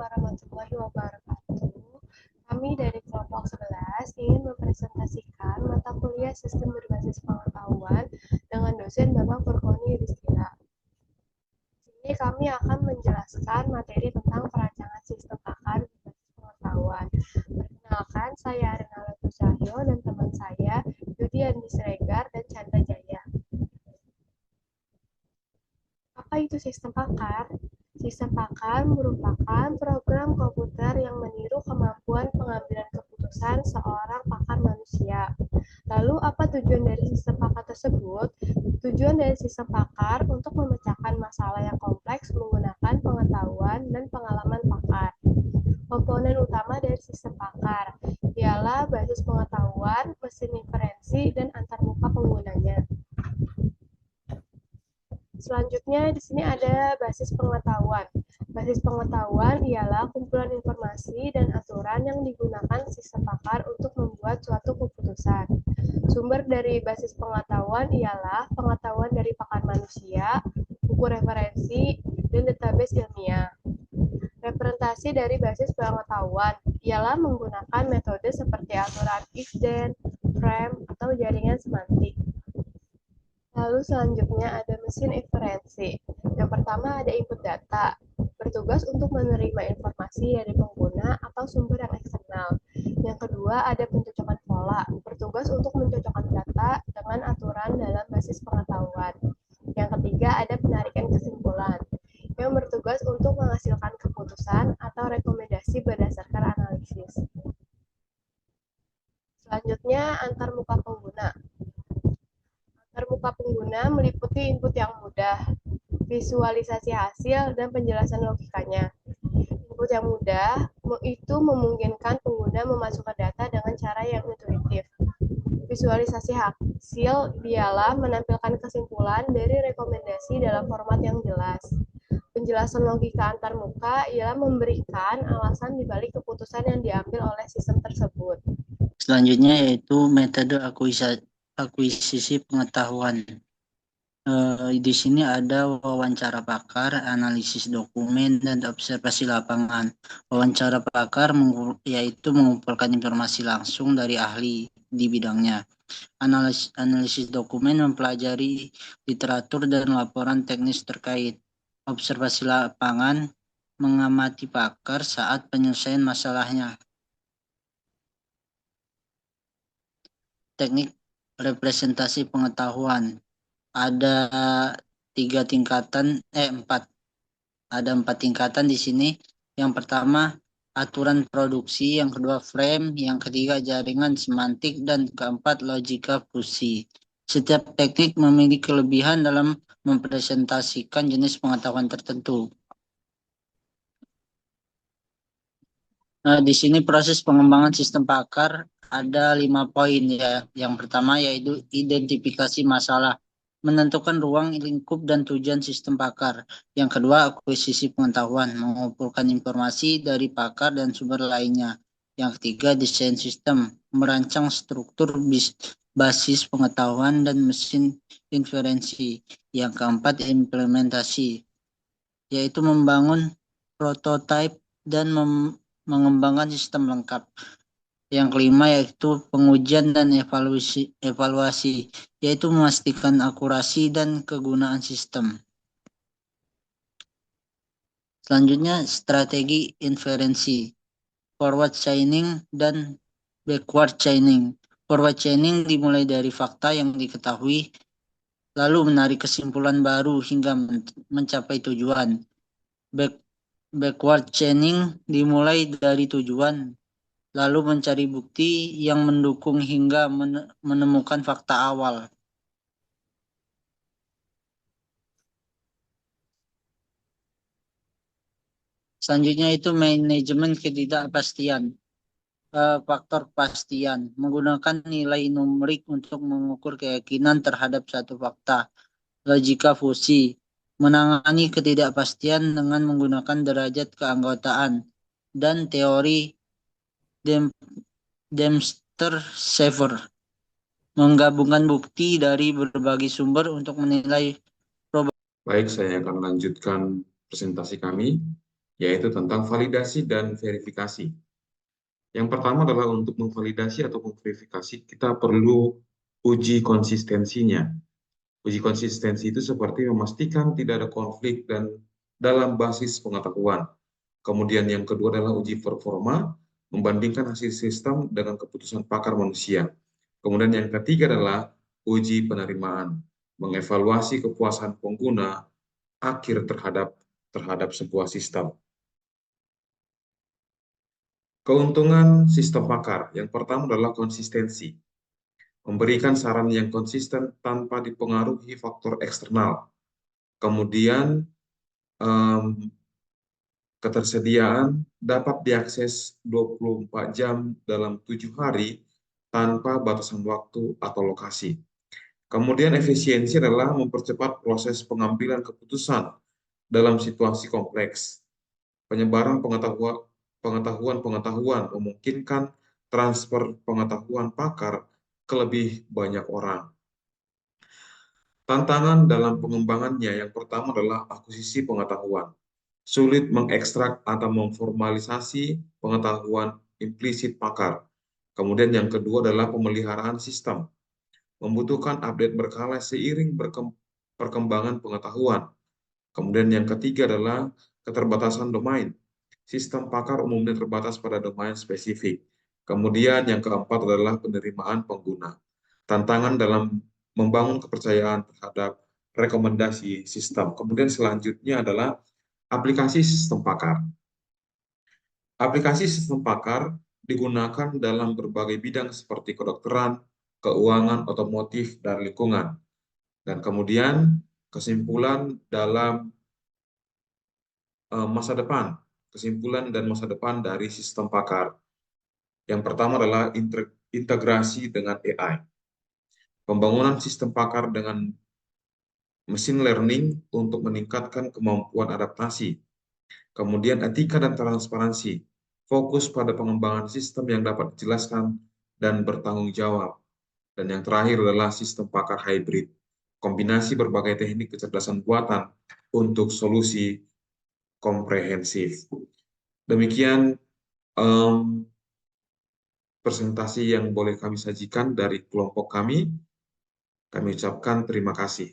warahmatullahi wabarakatuh. Kami dari kelompok 11 ingin mempresentasikan mata kuliah Sistem Berbasis Pengetahuan dengan dosen Bapak Furkoni Yudhistira. Di sini kami akan menjelaskan materi tentang perancangan sistem pakar berbasis pengetahuan. Perkenalkan, saya Arina Letusahyo dan teman saya Yudi Andi Siregar dan Chandra Jaya. Apa itu sistem pakar? Sistem pakar merupakan program komputer yang meniru kemampuan pengambilan keputusan seorang pakar manusia. Lalu apa tujuan dari sistem pakar tersebut? Tujuan dari sistem pakar untuk memecahkan masalah yang kompleks menggunakan pengetahuan dan pengalaman pakar. Komponen utama dari sistem pakar ialah basis pengetahuan, mesin inferensi, dan antarmuka penggunanya. Selanjutnya di sini ada basis pengetahuan. Basis pengetahuan ialah kumpulan informasi dan aturan yang digunakan sistem pakar untuk membuat suatu keputusan. Sumber dari basis pengetahuan ialah pengetahuan dari pakar manusia, buku referensi, dan database ilmiah. Representasi dari basis pengetahuan ialah menggunakan metode seperti aturan if-then, frame, atau jaringan semantik. Lalu selanjutnya ada mesin inferensi. Yang pertama ada input data, bertugas untuk menerima informasi dari pengguna atau sumber yang eksternal. Yang kedua ada pencocokan pola, bertugas untuk mencocokkan data dengan aturan dalam basis pengetahuan. Yang ketiga ada penarikan kesimpulan, yang bertugas untuk menghasilkan keputusan atau rekomendasi berdasarkan analisis. Selanjutnya antarmuka pengguna. Antarmuka pengguna meliputi input yang mudah, visualisasi hasil, dan penjelasan logikanya. Input yang mudah itu memungkinkan pengguna memasukkan data dengan cara yang intuitif. Visualisasi hasil ialah menampilkan kesimpulan dari rekomendasi dalam format yang jelas. Penjelasan logika antarmuka ialah memberikan alasan dibalik keputusan yang diambil oleh sistem tersebut. Selanjutnya yaitu metode akuisisi pengetahuan. Di sini ada wawancara pakar, analisis dokumen, dan observasi lapangan. Wawancara pakar yaitu mengumpulkan informasi langsung dari ahli di bidangnya. Analisis dokumen mempelajari literatur dan laporan teknis terkait. Observasi lapangan mengamati pakar saat penyelesaian masalahnya. Teknik representasi pengetahuan. Ada empat tingkatan di sini. Yang pertama aturan produksi, yang kedua frame, yang ketiga jaringan semantik, dan keempat logika fusi. Setiap teknik memiliki kelebihan dalam mempresentasikan jenis pengetahuan tertentu. Nah, di sini proses pengembangan sistem pakar ada 5 poin ya. Yang pertama yaitu identifikasi masalah, menentukan ruang lingkup dan tujuan sistem pakar. Yang kedua akuisisi pengetahuan, mengumpulkan informasi dari pakar dan sumber lainnya. Yang ketiga desain sistem, merancang struktur basis pengetahuan dan mesin inferensi. Yang keempat implementasi, yaitu membangun prototipe dan mengembangkan sistem lengkap. Yang kelima yaitu pengujian dan evaluasi, yaitu memastikan akurasi dan kegunaan sistem. Selanjutnya strategi inferensi, forward chaining dan backward chaining. Forward chaining dimulai dari fakta yang diketahui, lalu menarik kesimpulan baru hingga mencapai tujuan. Backward chaining dimulai dari tujuan, lalu mencari bukti yang mendukung hingga menemukan fakta awal. Selanjutnya itu manajemen ketidakpastian. Faktor kepastian, menggunakan nilai numerik untuk mengukur keyakinan terhadap satu fakta. Logika fusi, menangani ketidakpastian dengan menggunakan derajat keanggotaan. Dan teori Dempster-Shaver, menggabungkan bukti dari berbagai sumber untuk menilai probabilitas. Baik, saya akan melanjutkan presentasi kami. yaitu tentang validasi dan verifikasi. Yang pertama adalah untuk memvalidasi atau memverifikasi, kita perlu uji konsistensinya. Uji konsistensi itu seperti memastikan tidak ada konflik dan dalam basis pengetahuan. Kemudian yang kedua adalah uji performa, membandingkan hasil sistem dengan keputusan pakar manusia. Kemudian yang ketiga adalah uji penerimaan, mengevaluasi kepuasan pengguna akhir terhadap sebuah sistem. Keuntungan sistem pakar yang pertama adalah konsistensi, memberikan saran yang konsisten tanpa dipengaruhi faktor eksternal. Kemudian ketersediaan dapat diakses 24 jam dalam 7 hari tanpa batasan waktu atau lokasi. Kemudian efisiensi adalah mempercepat proses pengambilan keputusan dalam situasi kompleks. Penyebaran pengetahuan memungkinkan transfer pengetahuan pakar ke lebih banyak orang. Tantangan dalam pengembangannya yang pertama adalah akuisisi pengetahuan. Sulit mengekstrak atau memformalisasi pengetahuan implisit pakar. Kemudian yang kedua adalah pemeliharaan sistem. Membutuhkan update berkala seiring perkembangan pengetahuan. Kemudian yang ketiga adalah keterbatasan domain. Sistem pakar umumnya terbatas pada domain spesifik. Kemudian yang keempat adalah penerimaan pengguna. Tantangan dalam membangun kepercayaan terhadap rekomendasi sistem. Kemudian selanjutnya adalah aplikasi sistem pakar. Aplikasi sistem pakar digunakan dalam berbagai bidang seperti kedokteran, keuangan, otomotif, dan lingkungan. Dan kemudian kesimpulan dalam kesimpulan dan masa depan dari sistem pakar. Yang pertama adalah integrasi dengan AI. Pembangunan sistem pakar dengan machine learning untuk meningkatkan kemampuan adaptasi. Kemudian etika dan transparansi. Fokus pada pengembangan sistem yang dapat dijelaskan dan bertanggung jawab. Dan yang terakhir adalah sistem pakar hybrid. Kombinasi berbagai teknik kecerdasan buatan untuk solusi komprehensif. Demikian presentasi yang boleh kami sajikan dari kelompok kami. Kami ucapkan terima kasih.